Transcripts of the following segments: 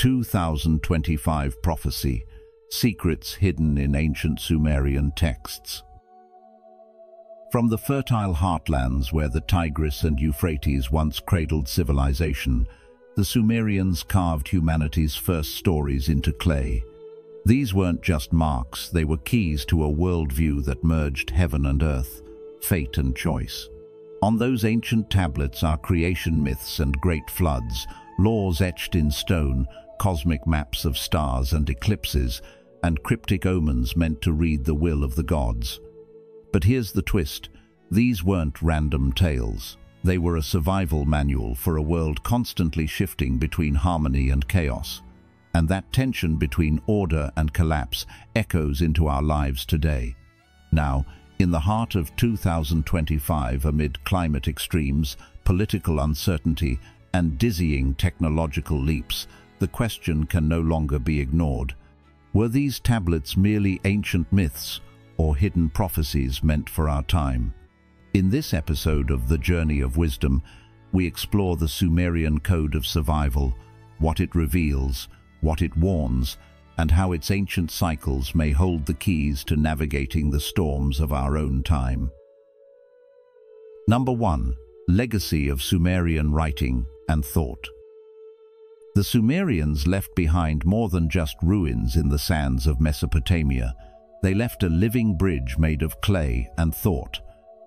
2025 Prophecy, Secrets Hidden in Ancient Sumerian Texts. From the fertile heartlands where the Tigris and Euphrates once cradled civilization, the Sumerians carved humanity's first stories into clay. These weren't just marks, they were keys to a worldview that merged heaven and earth, fate and choice. On those ancient tablets are creation myths and great floods, laws etched in stone, cosmic maps of stars and eclipses, and cryptic omens meant to read the will of the gods. But here's the twist. These weren't random tales. They were a survival manual for a world constantly shifting between harmony and chaos. And that tension between order and collapse echoes into our lives today. Now, in the heart of 2025, amid climate extremes, political uncertainty, and dizzying technological leaps, the question can no longer be ignored. Were these tablets merely ancient myths, or hidden prophecies meant for our time? In this episode of The Journey of Wisdom, we explore the Sumerian code of survival, what it reveals, what it warns, and how its ancient cycles may hold the keys to navigating the storms of our own time. Number 1. Legacy of Sumerian writing and thought. The Sumerians left behind more than just ruins in the sands of Mesopotamia. They left a living bridge made of clay and thought,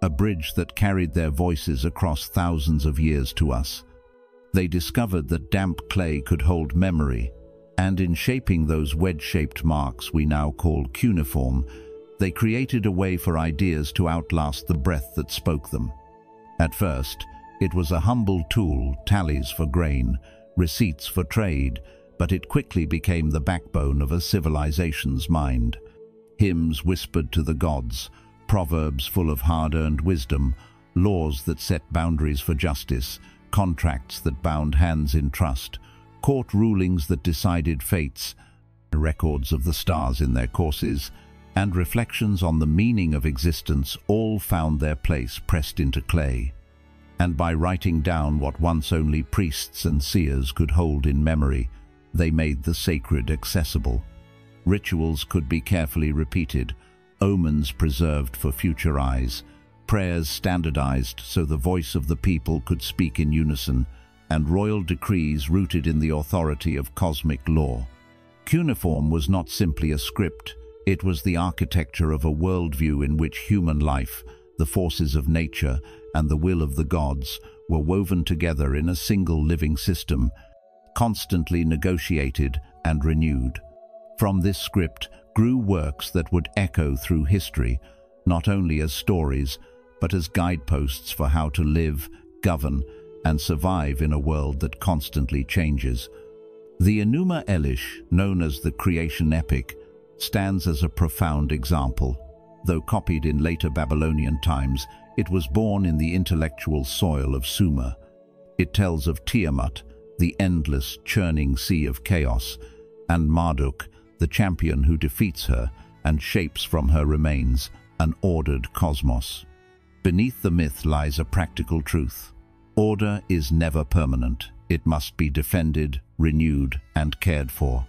a bridge that carried their voices across thousands of years to us. They discovered that damp clay could hold memory, and in shaping those wedge-shaped marks we now call cuneiform, they created a way for ideas to outlast the breath that spoke them. At first, it was a humble tool, tallies for grain, receipts for trade, but it quickly became the backbone of a civilization's mind. Hymns whispered to the gods, proverbs full of hard-earned wisdom, laws that set boundaries for justice, contracts that bound hands in trust, court rulings that decided fates, records of the stars in their courses, and reflections on the meaning of existence all found their place pressed into clay. And by writing down what once only priests and seers could hold in memory, they made the sacred accessible. Rituals could be carefully repeated, omens preserved for future eyes, prayers standardized so the voice of the people could speak in unison, and royal decrees rooted in the authority of cosmic law. Cuneiform was not simply a script, it was the architecture of a worldview in which human life, the forces of nature, and the will of the gods were woven together in a single living system, constantly negotiated and renewed. From this script grew works that would echo through history, not only as stories, but as guideposts for how to live, govern, and survive in a world that constantly changes. The Enuma Elish, known as the creation epic, stands as a profound example. Though copied in later Babylonian times, it was born in the intellectual soil of Sumer. It tells of Tiamat, the endless, churning sea of chaos, and Marduk, the champion who defeats her and shapes from her remains an ordered cosmos. Beneath the myth lies a practical truth. Order is never permanent. It must be defended, renewed, and cared for.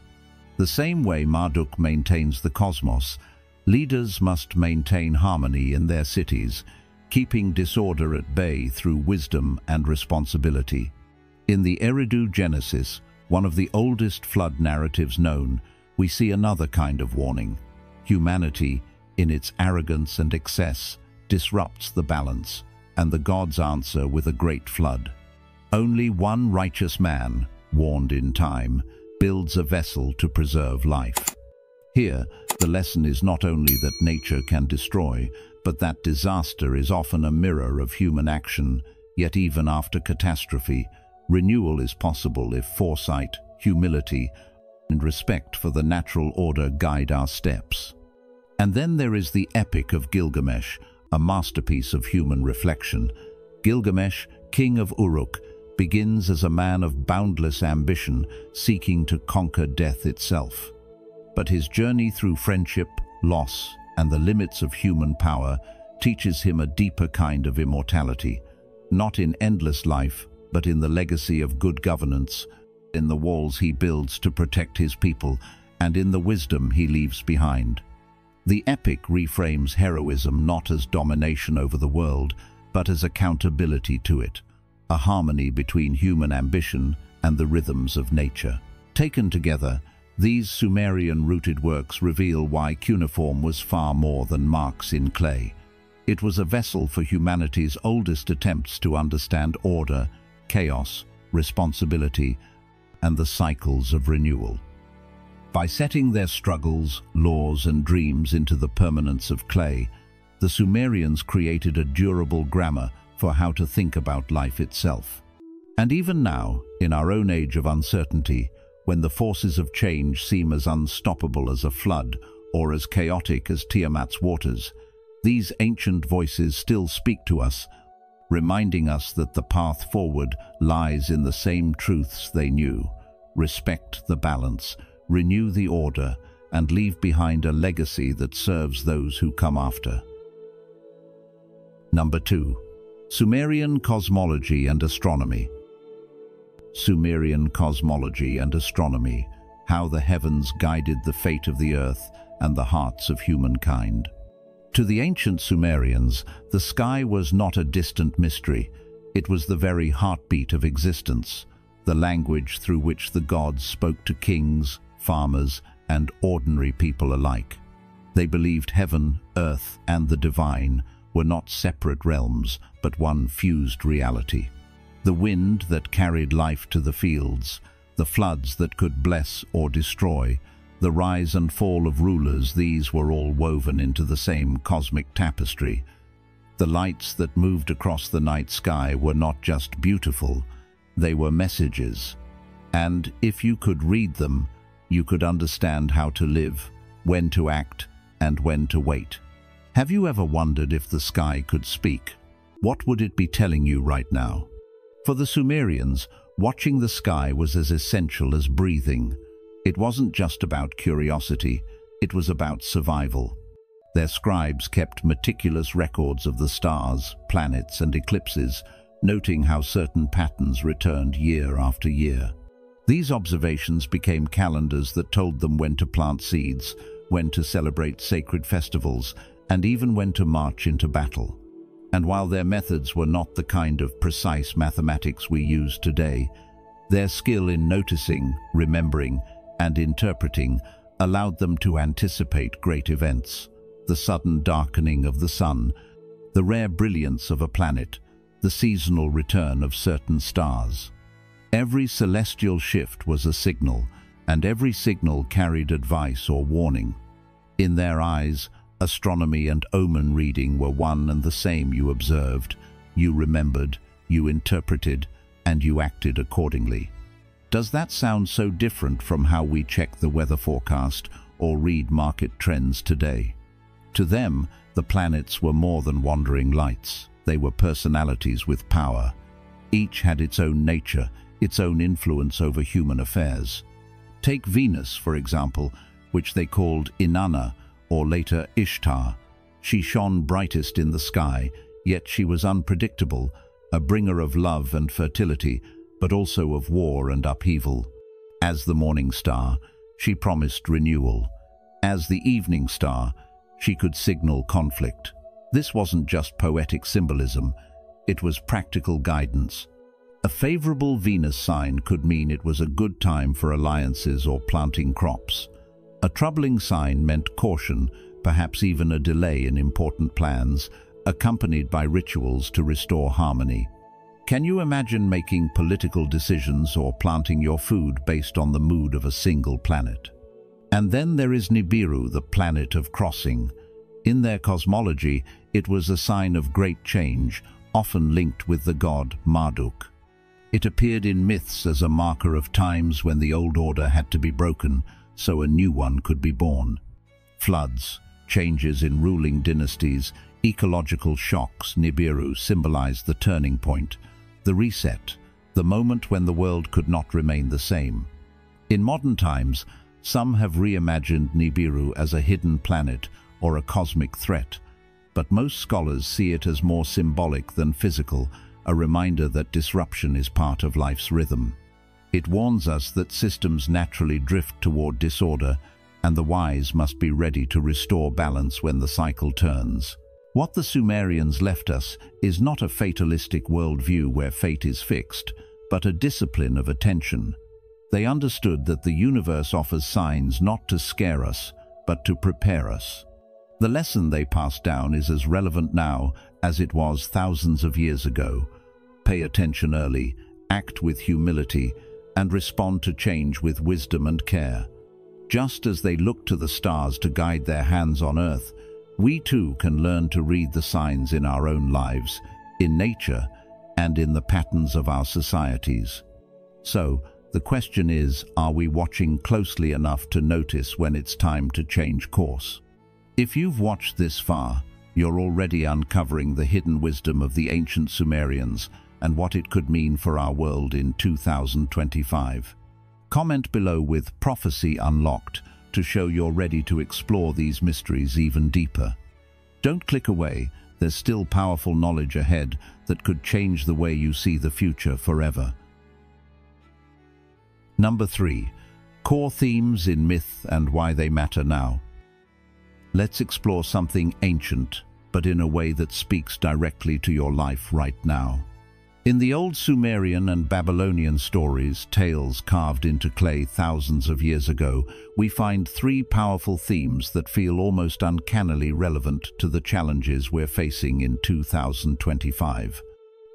The same way Marduk maintains the cosmos, leaders must maintain harmony in their cities, keeping disorder at bay through wisdom and responsibility. In the Eridu Genesis, one of the oldest flood narratives known, we see another kind of warning. Humanity, in its arrogance and excess, disrupts the balance, and the gods answer with a great flood. Only one righteous man, warned in time, builds a vessel to preserve life. Here, the lesson is not only that nature can destroy, but that disaster is often a mirror of human action, yet even after catastrophe, renewal is possible if foresight, humility, and respect for the natural order guide our steps. And then there is the Epic of Gilgamesh, a masterpiece of human reflection. Gilgamesh, king of Uruk, begins as a man of boundless ambition, seeking to conquer death itself. But his journey through friendship, loss, and the limits of human power teaches him a deeper kind of immortality, not in endless life, but in the legacy of good governance, in the walls he builds to protect his people, and in the wisdom he leaves behind. The epic reframes heroism not as domination over the world, but as accountability to it, a harmony between human ambition and the rhythms of nature. Taken together, these Sumerian-rooted works reveal why cuneiform was far more than marks in clay. It was a vessel for humanity's oldest attempts to understand order, chaos, responsibility, and the cycles of renewal. By setting their struggles, laws, and dreams into the permanence of clay, the Sumerians created a durable grammar for how to think about life itself. And even now, in our own age of uncertainty, when the forces of change seem as unstoppable as a flood or as chaotic as Tiamat's waters, these ancient voices still speak to us, reminding us that the path forward lies in the same truths they knew: respect the balance, renew the order, and leave behind a legacy that serves those who come after. Number 2. Sumerian Cosmology and Astronomy. Sumerian cosmology and astronomy, how the heavens guided the fate of the earth and the hearts of humankind. To the ancient Sumerians, the sky was not a distant mystery. It was the very heartbeat of existence, the language through which the gods spoke to kings, farmers, and ordinary people alike. They believed heaven, earth, and the divine were not separate realms, but one fused reality. The wind that carried life to the fields, the floods that could bless or destroy, the rise and fall of rulers, these were all woven into the same cosmic tapestry. The lights that moved across the night sky were not just beautiful, they were messages. And if you could read them, you could understand how to live, when to act, and when to wait. Have you ever wondered if the sky could speak? What would it be telling you right now? For the Sumerians, watching the sky was as essential as breathing. It wasn't just about curiosity, it was about survival. Their scribes kept meticulous records of the stars, planets, and eclipses, noting how certain patterns returned year after year. These observations became calendars that told them when to plant seeds, when to celebrate sacred festivals, and even when to march into battle. And while their methods were not the kind of precise mathematics we use today, their skill in noticing, remembering, and interpreting allowed them to anticipate great events: the sudden darkening of the sun, the rare brilliance of a planet, the seasonal return of certain stars. Every celestial shift was a signal, and every signal carried advice or warning. In their eyes, astronomy and omen reading were one and the same. You observed, you remembered, you interpreted, and you acted accordingly. Does that sound so different from how we check the weather forecast or read market trends today? To them, the planets were more than wandering lights. They were personalities with power. Each had its own nature, its own influence over human affairs. Take Venus, for example, which they called Inanna, or later Ishtar. She shone brightest in the sky, yet she was unpredictable, a bringer of love and fertility, but also of war and upheaval. As the morning star, she promised renewal. As the evening star, she could signal conflict. This wasn't just poetic symbolism, it was practical guidance. A favorable Venus sign could mean it was a good time for alliances or planting crops. A troubling sign meant caution, perhaps even a delay in important plans, accompanied by rituals to restore harmony. Can you imagine making political decisions or planting your food based on the mood of a single planet? And then there is Nibiru, the planet of crossing. In their cosmology, it was a sign of great change, often linked with the god Marduk. It appeared in myths as a marker of times when the old order had to be broken, so a new one could be born. Floods, changes in ruling dynasties, ecological shocks, Nibiru symbolized the turning point, the reset, the moment when the world could not remain the same. In modern times, some have reimagined Nibiru as a hidden planet or a cosmic threat, but most scholars see it as more symbolic than physical, a reminder that disruption is part of life's rhythm. It warns us that systems naturally drift toward disorder, and the wise must be ready to restore balance when the cycle turns. What the Sumerians left us is not a fatalistic worldview where fate is fixed, but a discipline of attention. They understood that the universe offers signs not to scare us, but to prepare us. The lesson they passed down is as relevant now as it was thousands of years ago. Pay attention early, act with humility, and respond to change with wisdom and care. Just as they look to the stars to guide their hands on earth, we too can learn to read the signs in our own lives, in nature, and in the patterns of our societies. So, the question is, are we watching closely enough to notice when it's time to change course? If you've watched this far, you're already uncovering the hidden wisdom of the ancient Sumerians and what it could mean for our world in 2025. Comment below with "Prophecy Unlocked" to show you're ready to explore these mysteries even deeper. Don't click away, there's still powerful knowledge ahead that could change the way you see the future forever. Number 3. Core themes in myth and why they matter now. Let's explore something ancient, but in a way that speaks directly to your life right now. In the old Sumerian and Babylonian stories, tales carved into clay thousands of years ago, we find 3 powerful themes that feel almost uncannily relevant to the challenges we're facing in 2025.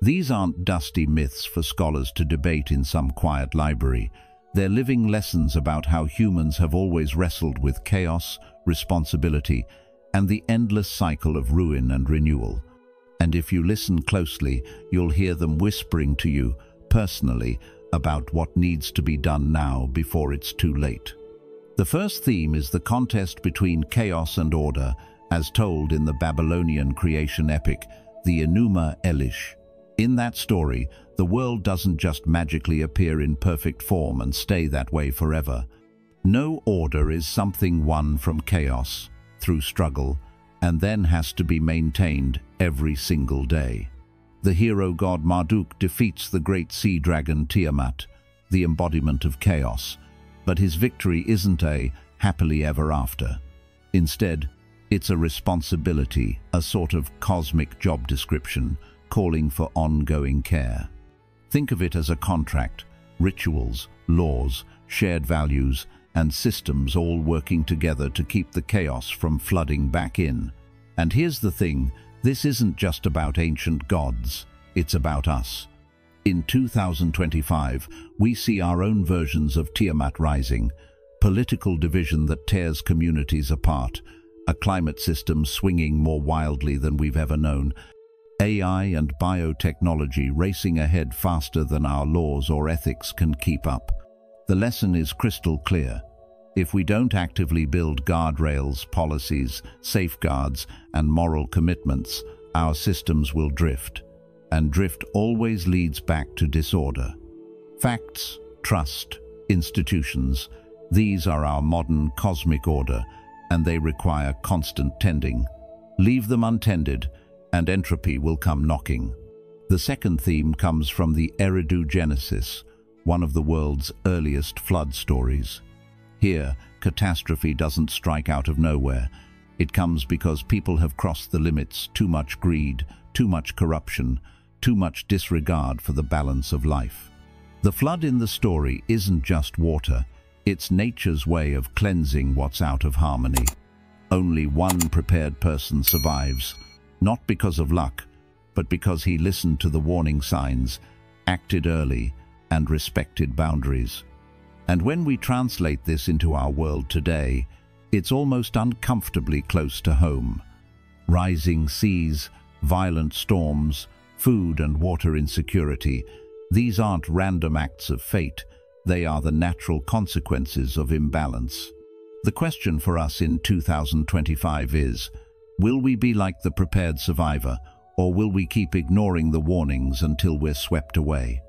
These aren't dusty myths for scholars to debate in some quiet library. They're living lessons about how humans have always wrestled with chaos, responsibility, and the endless cycle of ruin and renewal. And if you listen closely, you'll hear them whispering to you, personally, about what needs to be done now before it's too late. The first theme is the contest between chaos and order, as told in the Babylonian creation epic, the Enuma Elish. In that story, the world doesn't just magically appear in perfect form and stay that way forever. No, order is something won from chaos, through struggle, and then has to be maintained every single day. The hero god Marduk defeats the great sea dragon Tiamat, the embodiment of chaos, but his victory isn't a happily ever after. Instead, it's a responsibility, a sort of cosmic job description, calling for ongoing care. Think of it as a contract, rituals, laws, shared values, and systems all working together to keep the chaos from flooding back in. And here's the thing, this isn't just about ancient gods, it's about us. In 2025, we see our own versions of Tiamat rising, political division that tears communities apart, a climate system swinging more wildly than we've ever known, AI and biotechnology racing ahead faster than our laws or ethics can keep up. The lesson is crystal clear. If we don't actively build guardrails, policies, safeguards, and moral commitments, our systems will drift. And drift always leads back to disorder. Facts, trust, institutions, these are our modern cosmic order, and they require constant tending. Leave them untended, and entropy will come knocking. The second theme comes from the Eridu Genesis, one of the world's earliest flood stories. Here, catastrophe doesn't strike out of nowhere. It comes because people have crossed the limits, too much greed, too much corruption, too much disregard for the balance of life. The flood in the story isn't just water, it's nature's way of cleansing what's out of harmony. Only one prepared person survives, not because of luck, but because he listened to the warning signs, acted early, and respected boundaries. And when we translate this into our world today, it's almost uncomfortably close to home. Rising seas, violent storms, food and water insecurity, these aren't random acts of fate, they are the natural consequences of imbalance. The question for us in 2025 is, will we be like the prepared survivor, or will we keep ignoring the warnings until we're swept away?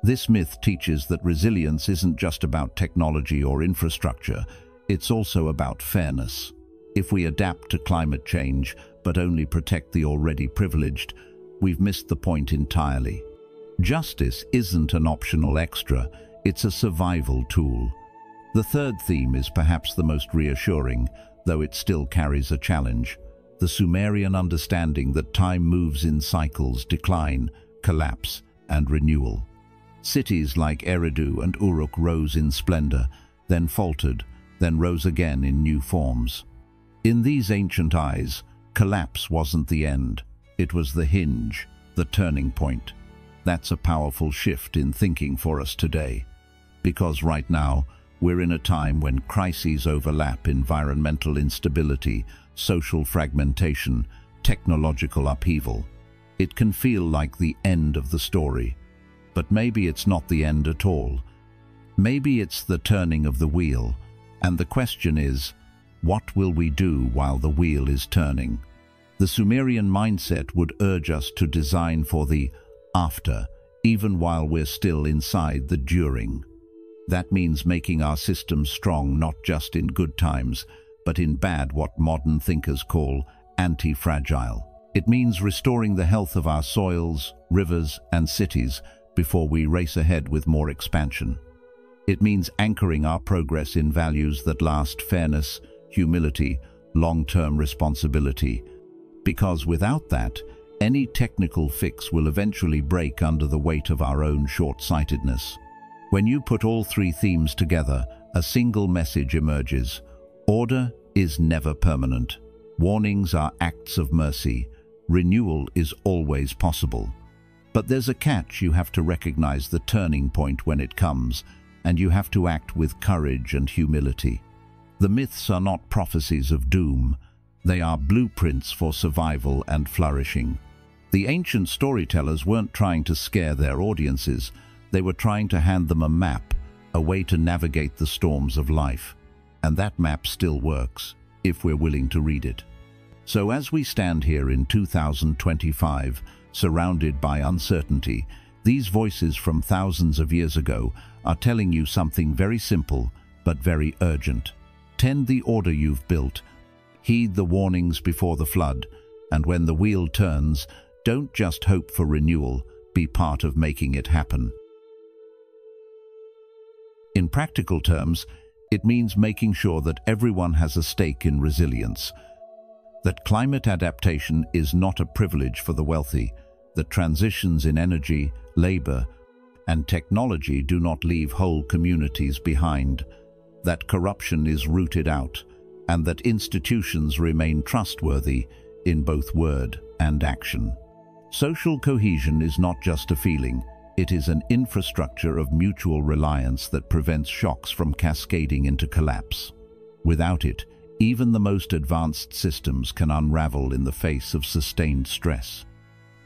This myth teaches that resilience isn't just about technology or infrastructure, it's also about fairness. If we adapt to climate change, but only protect the already privileged, we've missed the point entirely. Justice isn't an optional extra, It's a survival tool. The third theme is perhaps the most reassuring, though it still carries a challenge. The Sumerian understanding that time moves in cycles, decline, collapse, and renewal. Cities like Eridu and Uruk rose in splendor, then faltered, then rose again in new forms. In these ancient eyes, collapse wasn't the end. It was the hinge, the turning point. That's a powerful shift in thinking for us today. Because right now, we're in a time when crises overlap: environmental instability, social fragmentation, technological upheaval. It can feel like the end of the story. But maybe it's not the end at all. Maybe it's the turning of the wheel. And the question is, what will we do while the wheel is turning? The Sumerian mindset would urge us to design for the after, even while we're still inside the during. That means making our systems strong not just in good times, but in bad, what modern thinkers call anti-fragile. It means restoring the health of our soils, rivers, and cities before we race ahead with more expansion. It means anchoring our progress in values that last: fairness, humility, long-term responsibility. Because without that, any technical fix will eventually break under the weight of our own short-sightedness. When you put all three themes together, a single message emerges. Order is never permanent. Warnings are acts of mercy. Renewal is always possible. But there's a catch: you have to recognize the turning point when it comes, and you have to act with courage and humility. The myths are not prophecies of doom. They are blueprints for survival and flourishing. The ancient storytellers weren't trying to scare their audiences. They were trying to hand them a map, a way to navigate the storms of life. And that map still works, if we're willing to read it. So as we stand here in 2025, surrounded by uncertainty, these voices from thousands of years ago are telling you something very simple, but very urgent. Tend the order you've built. Heed the warnings before the flood. And when the wheel turns, don't just hope for renewal, be part of making it happen. In practical terms, it means making sure that everyone has a stake in resilience, that climate adaptation is not a privilege for the wealthy, that transitions in energy, labor, and technology do not leave whole communities behind, that corruption is rooted out, and that institutions remain trustworthy in both word and action. Social cohesion is not just a feeling. It is an infrastructure of mutual reliance that prevents shocks from cascading into collapse. Without it, even the most advanced systems can unravel in the face of sustained stress.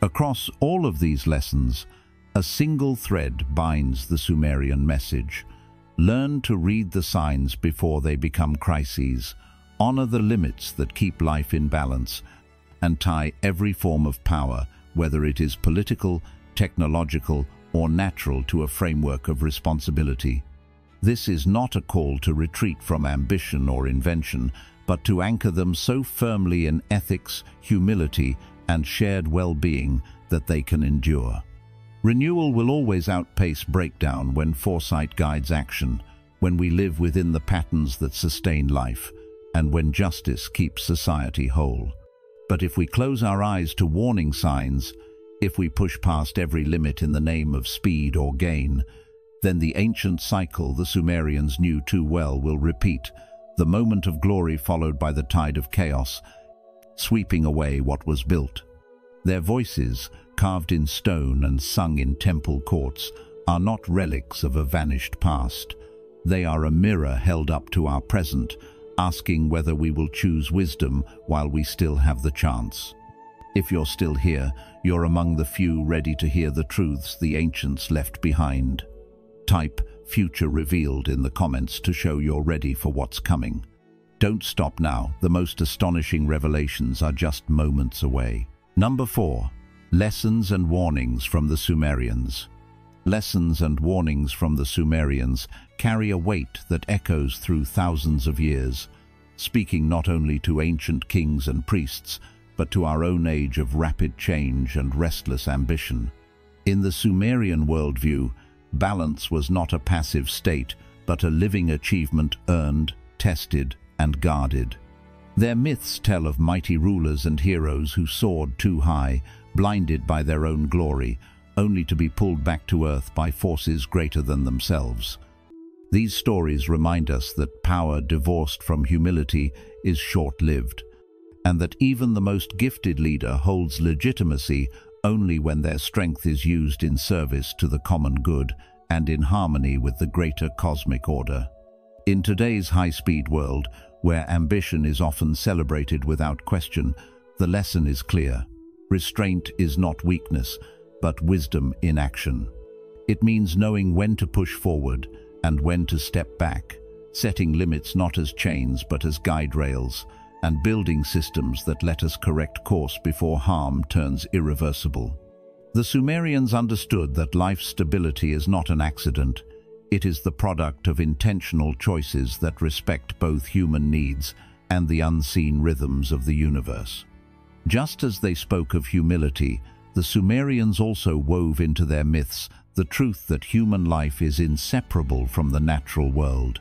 Across all of these lessons, a single thread binds the Sumerian message. Learn to read the signs before they become crises, honor the limits that keep life in balance, and tie every form of power, whether it is political, technological, or natural, to a framework of responsibility. This is not a call to retreat from ambition or invention, but to anchor them so firmly in ethics, humility, and shared well-being that they can endure. Renewal will always outpace breakdown when foresight guides action, when we live within the patterns that sustain life, and when justice keeps society whole. But if we close our eyes to warning signs, if we push past every limit in the name of speed or gain, then the ancient cycle the Sumerians knew too well will repeat, the moment of glory followed by the tide of chaos, sweeping away what was built. Their voices, carved in stone and sung in temple courts, are not relics of a vanished past. They are a mirror held up to our present, asking whether we will choose wisdom while we still have the chance. If you're still here, you're among the few ready to hear the truths the ancients left behind. Type "future revealed" in the comments to show you're ready for what's coming. Don't stop now. The most astonishing revelations are just moments away. Number 4. Lessons and warnings from the Sumerians. Lessons and warnings from the Sumerians carry a weight that echoes through thousands of years, speaking not only to ancient kings and priests, but to our own age of rapid change and restless ambition. In the Sumerian worldview, balance was not a passive state, but a living achievement earned, tested, and guarded. Their myths tell of mighty rulers and heroes who soared too high, blinded by their own glory, only to be pulled back to earth by forces greater than themselves. These stories remind us that power divorced from humility is short-lived, and that even the most gifted leader holds legitimacy only when their strength is used in service to the common good and in harmony with the greater cosmic order. In today's high-speed world, where ambition is often celebrated without question, the lesson is clear. Restraint is not weakness, but wisdom in action. It means knowing when to push forward and when to step back, setting limits not as chains but as guide rails, and building systems that let us correct course before harm turns irreversible. The Sumerians understood that life's stability is not an accident. It is the product of intentional choices that respect both human needs and the unseen rhythms of the universe. Just as they spoke of humility, the Sumerians also wove into their myths the truth that human life is inseparable from the natural world.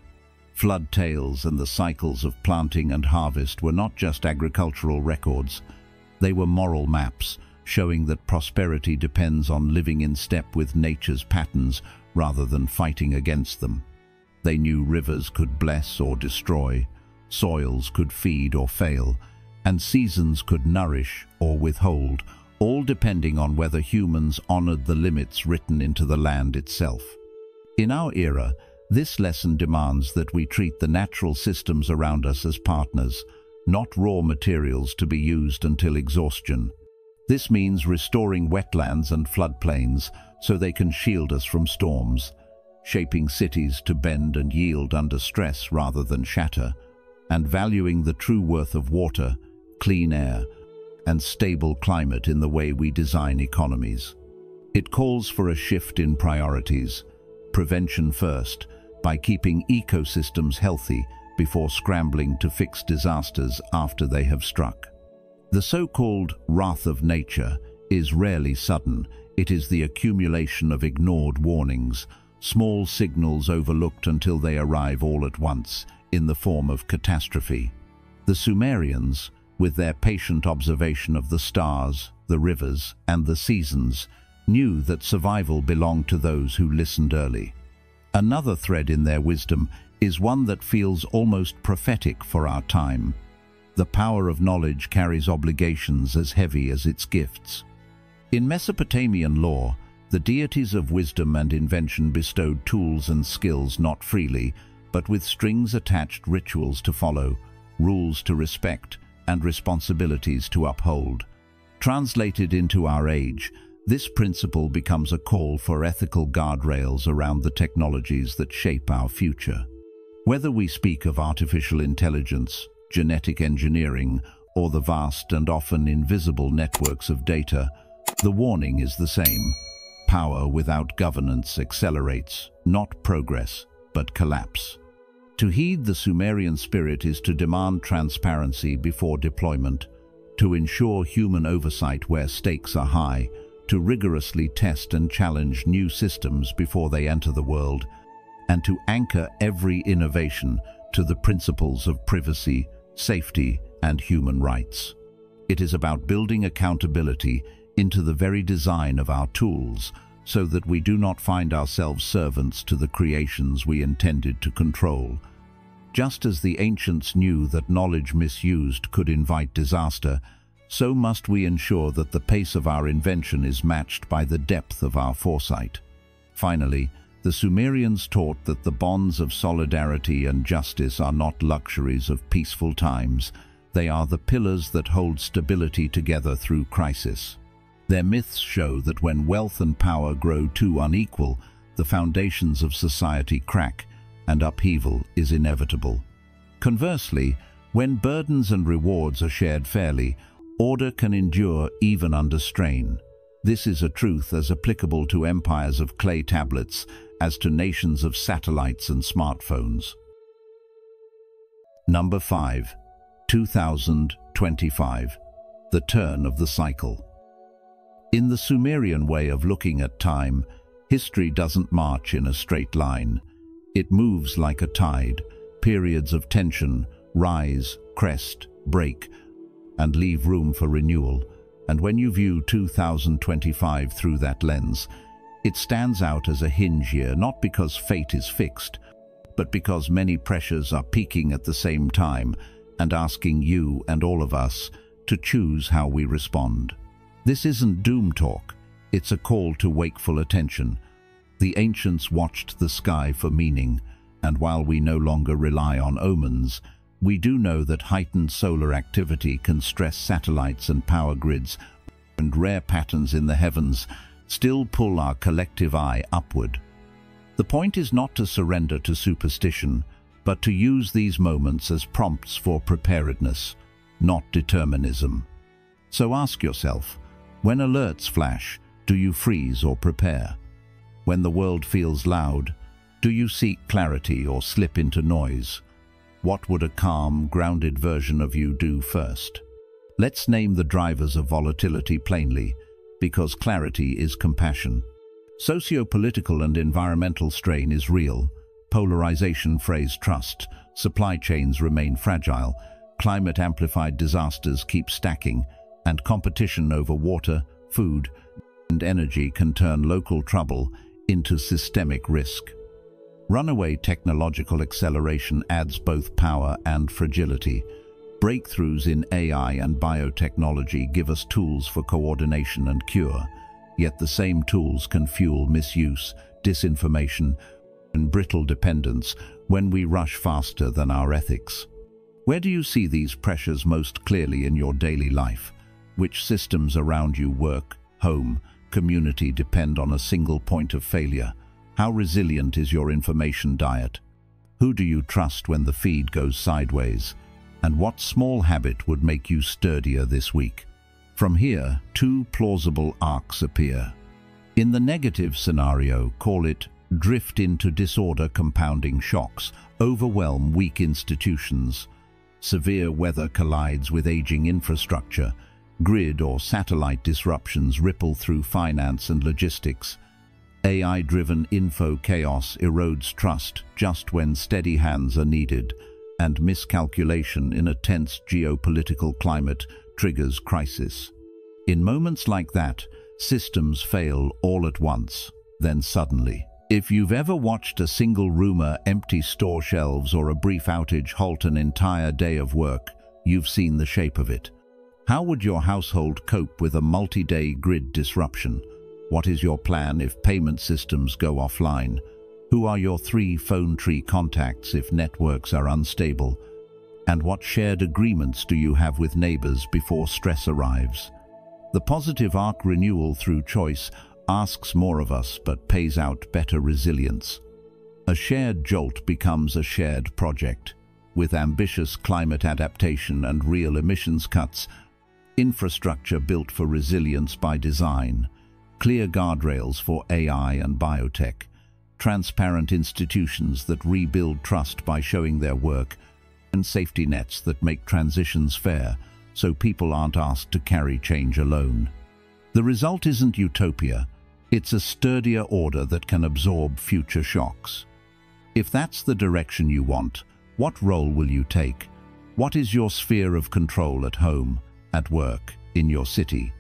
Flood tales and the cycles of planting and harvest were not just agricultural records. They were moral maps, showing that prosperity depends on living in step with nature's patterns rather than fighting against them. They knew rivers could bless or destroy, soils could feed or fail, and seasons could nourish or withhold, all depending on whether humans honored the limits written into the land itself. In our era, this lesson demands that we treat the natural systems around us as partners, not raw materials to be used until exhaustion. This means restoring wetlands and floodplains so they can shield us from storms, shaping cities to bend and yield under stress rather than shatter, and valuing the true worth of water, clean air, and stable climate in the way we design economies. It calls for a shift in priorities, prevention first, by keeping ecosystems healthy before scrambling to fix disasters after they have struck. The so-called wrath of nature is rarely sudden. It is the accumulation of ignored warnings, small signals overlooked until they arrive all at once in the form of catastrophe. The Sumerians, with their patient observation of the stars, the rivers, and the seasons, knew that survival belonged to those who listened early. Another thread in their wisdom is one that feels almost prophetic for our time. The power of knowledge carries obligations as heavy as its gifts. In Mesopotamian lore, the deities of wisdom and invention bestowed tools and skills not freely, but with strings attached, rituals to follow, rules to respect, and responsibilities to uphold. Translated into our age, this principle becomes a call for ethical guardrails around the technologies that shape our future. Whether we speak of artificial intelligence, genetic engineering, or the vast and often invisible networks of data, the warning is the same. Power without governance accelerates, not progress, but collapse. To heed the Sumerian spirit is to demand transparency before deployment, to ensure human oversight where stakes are high, to rigorously test and challenge new systems before they enter the world, and to anchor every innovation to the principles of privacy, safety, and human rights. It is about building accountability into the very design of our tools so that we do not find ourselves servants to the creations we intended to control. Just as the ancients knew that knowledge misused could invite disaster, so must we ensure that the pace of our invention is matched by the depth of our foresight. Finally, the Sumerians taught that the bonds of solidarity and justice are not luxuries of peaceful times. They are the pillars that hold stability together through crisis. Their myths show that when wealth and power grow too unequal, the foundations of society crack and upheaval is inevitable. Conversely, when burdens and rewards are shared fairly, order can endure even under strain. This is a truth as applicable to empires of clay tablets as to nations of satellites and smartphones. Number 5. 2025. The turn of the cycle. In the Sumerian way of looking at time, History doesn't march in a straight line. It moves like a tide. Periods of tension rise, crest, break, and leave room for renewal. And when you view 2025 through that lens, it stands out as a hinge year, not because fate is fixed, but because many pressures are peaking at the same time and asking you and all of us to choose how we respond. This isn't doom talk, it's a call to wakeful attention. The ancients watched the sky for meaning, and while we no longer rely on omens, we do know that heightened solar activity can stress satellites and power grids, and rare patterns in the heavens still pull our collective eye upward. The point is not to surrender to superstition, but to use these moments as prompts for preparedness, not determinism. So ask yourself, when alerts flash, do you freeze or prepare? When the world feels loud, do you seek clarity or slip into noise? What would a calm, grounded version of you do first? Let's name the drivers of volatility plainly, because clarity is compassion. Socio-political and environmental strain is real. Polarization frays trust. Supply chains remain fragile. Climate-amplified disasters keep stacking. And competition over water, food, and energy can turn local trouble into systemic risk. Runaway technological acceleration adds both power and fragility. Breakthroughs in AI and biotechnology give us tools for coordination and cure, yet the same tools can fuel misuse, disinformation, and brittle dependence when we rush faster than our ethics. Where do you see these pressures most clearly in your daily life? Which systems around you, work, home, community, depend on a single point of failure? How resilient is your information diet? Who do you trust when the feed goes sideways? And what small habit would make you sturdier this week? From here, two plausible arcs appear. In the negative scenario, call it drift into disorder, compounding shocks, overwhelm weak institutions. Severe weather collides with aging infrastructure. Grid or satellite disruptions ripple through finance and logistics. AI-driven info chaos erodes trust just when steady hands are needed, and miscalculation in a tense geopolitical climate triggers crisis. In moments like that, systems fail all at once, then suddenly. If you've ever watched a single rumor empty store shelves or a brief outage halt an entire day of work, you've seen the shape of it. How would your household cope with a multi-day grid disruption? What is your plan if payment systems go offline? Who are your 3 phone tree contacts if networks are unstable? And what shared agreements do you have with neighbors before stress arrives? The positive arc renewal through choice asks more of us but pays out better resilience. A shared jolt becomes a shared project. With ambitious climate adaptation and real emissions cuts, infrastructure built for resilience by design, clear guardrails for AI and biotech, transparent institutions that rebuild trust by showing their work, and safety nets that make transitions fair so people aren't asked to carry change alone. The result isn't utopia, it's a sturdier order that can absorb future shocks. If that's the direction you want, what role will you take? What is your sphere of control at home, at work, in your city?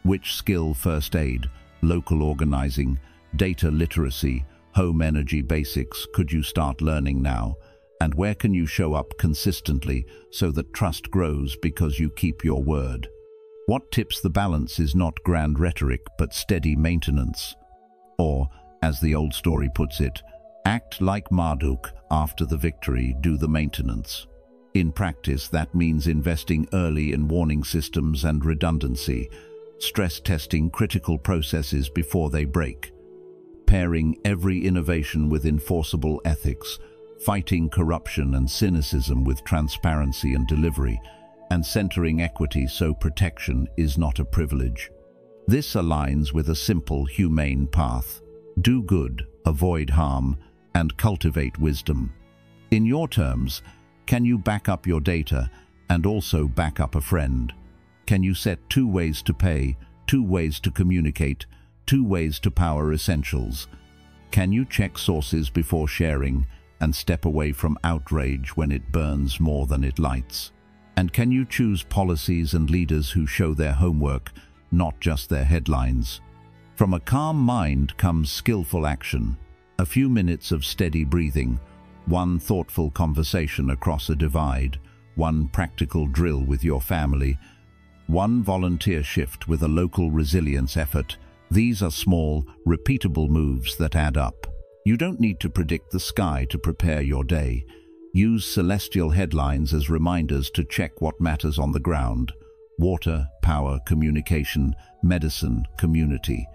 Which skill, first aid, local organizing, data literacy, home energy basics could you start learning now? And where can you show up consistently so that trust grows because you keep your word? What tips the balance is not grand rhetoric but steady maintenance? Or, as the old story puts it, act like Marduk, after the victory, do the maintenance. In practice, that means investing early in warning systems and redundancy, stress testing critical processes before they break, pairing every innovation with enforceable ethics, fighting corruption and cynicism with transparency and delivery, and centering equity so protection is not a privilege. This aligns with a simple, humane path. Do good, avoid harm, and cultivate wisdom. In your terms, can you back up your data and also back up a friend? Can you set 2 ways to pay, 2 ways to communicate, 2 ways to power essentials. Can you check sources before sharing and step away from outrage when it burns more than it lights? And can you choose policies and leaders who show their homework, not just their headlines? From a calm mind comes skillful action. A few minutes of steady breathing, one thoughtful conversation across a divide, one practical drill with your family, one volunteer shift with a local resilience effort. These are small, repeatable moves that add up. You don't need to predict the sky to prepare your day. Use celestial headlines as reminders to check what matters on the ground. Water, power, communication, medicine, community.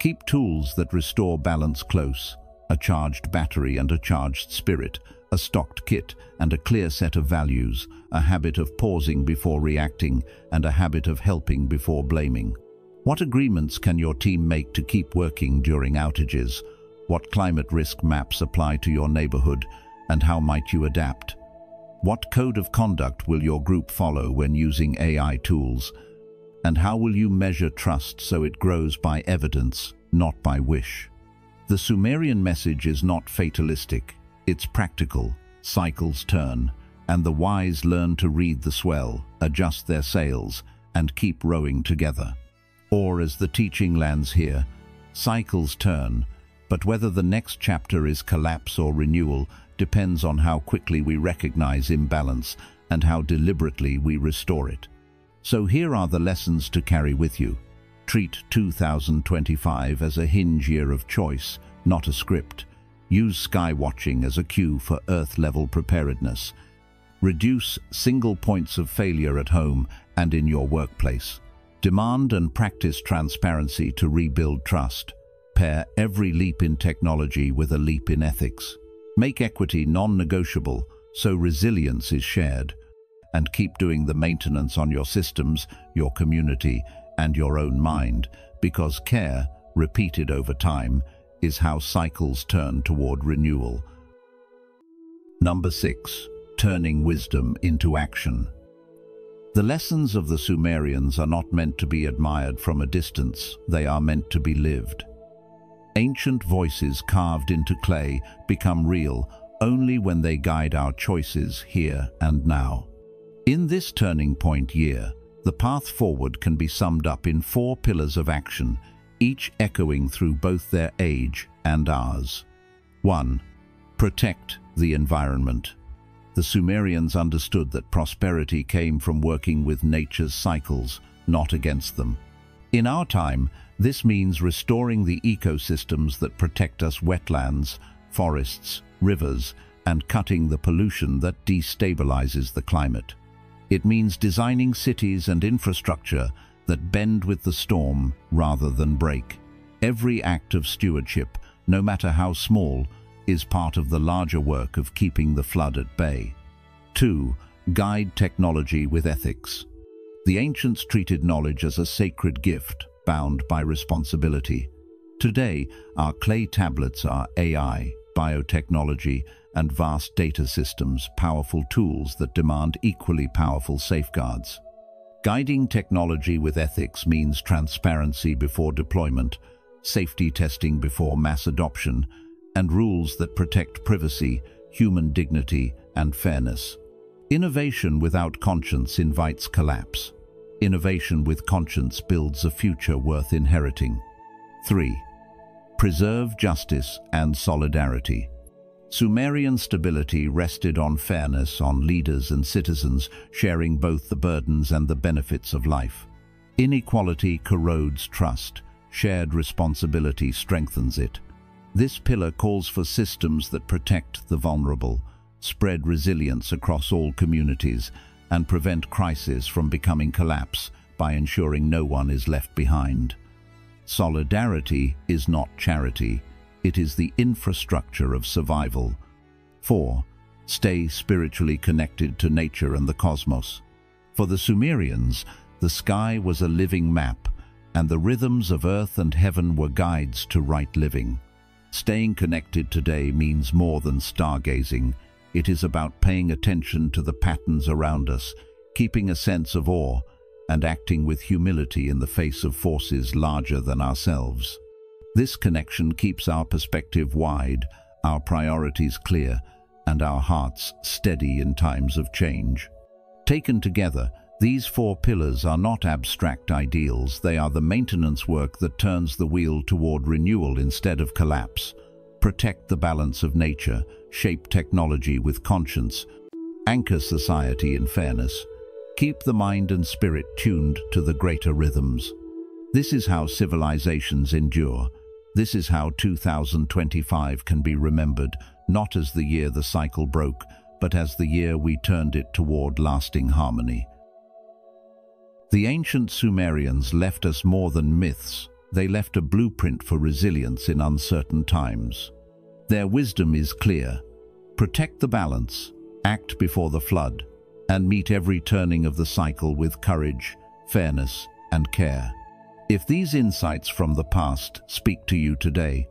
Keep tools that restore balance close. A charged battery and a charged spirit, a stocked kit and a clear set of values, a habit of pausing before reacting and a habit of helping before blaming. What agreements can your team make to keep working during outages? What climate risk maps apply to your neighborhood, and how might you adapt? What code of conduct will your group follow when using AI tools? And how will you measure trust so it grows by evidence, not by wish? The Sumerian message is not fatalistic, it's practical. Cycles turn, and the wise learn to read the swell, adjust their sails, and keep rowing together. Or, as the teaching lands here, cycles turn, but whether the next chapter is collapse or renewal depends on how quickly we recognize imbalance and how deliberately we restore it. So here are the lessons to carry with you. Treat 2025 as a hinge year of choice, not a script. Use sky watching as a cue for Earth-level preparedness. Reduce single points of failure at home and in your workplace. Demand and practice transparency to rebuild trust. Pair every leap in technology with a leap in ethics. Make equity non-negotiable so resilience is shared. And keep doing the maintenance on your systems, your community, and your own mind, because care, repeated over time, is how cycles turn toward renewal. Number 6. Turning wisdom into action. The lessons of the Sumerians are not meant to be admired from a distance, they are meant to be lived. Ancient voices carved into clay become real only when they guide our choices here and now. In this turning point year, the path forward can be summed up in 4 pillars of action, each echoing through both their age and ours. 1. Protect the environment. The Sumerians understood that prosperity came from working with nature's cycles, not against them. In our time, this means restoring the ecosystems that protect us: wetlands, forests, rivers, and cutting the pollution that destabilizes the climate. It means designing cities and infrastructure that bend with the storm rather than break. Every act of stewardship, no matter how small, is part of the larger work of keeping the flood at bay. 2. Guide technology with ethics. The ancients treated knowledge as a sacred gift, bound by responsibility. Today, our clay tablets are AI, biotechnology, and vast data systems, powerful tools that demand equally powerful safeguards. Guiding technology with ethics means transparency before deployment, safety testing before mass adoption, and rules that protect privacy, human dignity, and fairness. Innovation without conscience invites collapse. Innovation with conscience builds a future worth inheriting. 3. Preserve justice and solidarity. Sumerian stability rested on fairness, on leaders and citizens sharing both the burdens and the benefits of life. Inequality corrodes trust. Shared responsibility strengthens it. This pillar calls for systems that protect the vulnerable, spread resilience across all communities, and prevent crisis from becoming collapse by ensuring no one is left behind. Solidarity is not charity, it is the infrastructure of survival. 4. Stay spiritually connected to nature and the cosmos. For the Sumerians, the sky was a living map, and the rhythms of earth and heaven were guides to right living. Staying connected today means more than stargazing. It is about paying attention to the patterns around us, keeping a sense of awe, and acting with humility in the face of forces larger than ourselves. This connection keeps our perspective wide, our priorities clear, and our hearts steady in times of change. Taken together, these four pillars are not abstract ideals, they are the maintenance work that turns the wheel toward renewal instead of collapse. Protect the balance of nature, shape technology with conscience, anchor society in fairness. Keep the mind and spirit tuned to the greater rhythms. This is how civilizations endure. This is how 2025 can be remembered, not as the year the cycle broke, but as the year we turned it toward lasting harmony. The ancient Sumerians left us more than myths. They left a blueprint for resilience in uncertain times. Their wisdom is clear. Protect the balance, act before the flood, and meet every turning of the cycle with courage, fairness, and care. If these insights from the past speak to you today,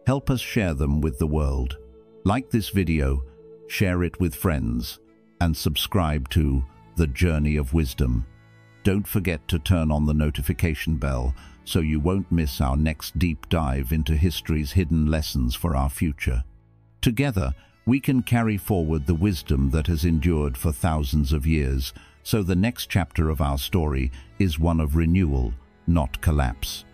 help us share them with the world. Like this video, share it with friends, and subscribe to The Journey of Wisdom. Don't forget to turn on the notification bell so you won't miss our next deep dive into history's hidden lessons for our future. Together, we can carry forward the wisdom that has endured for thousands of years, so the next chapter of our story is one of renewal, not collapse.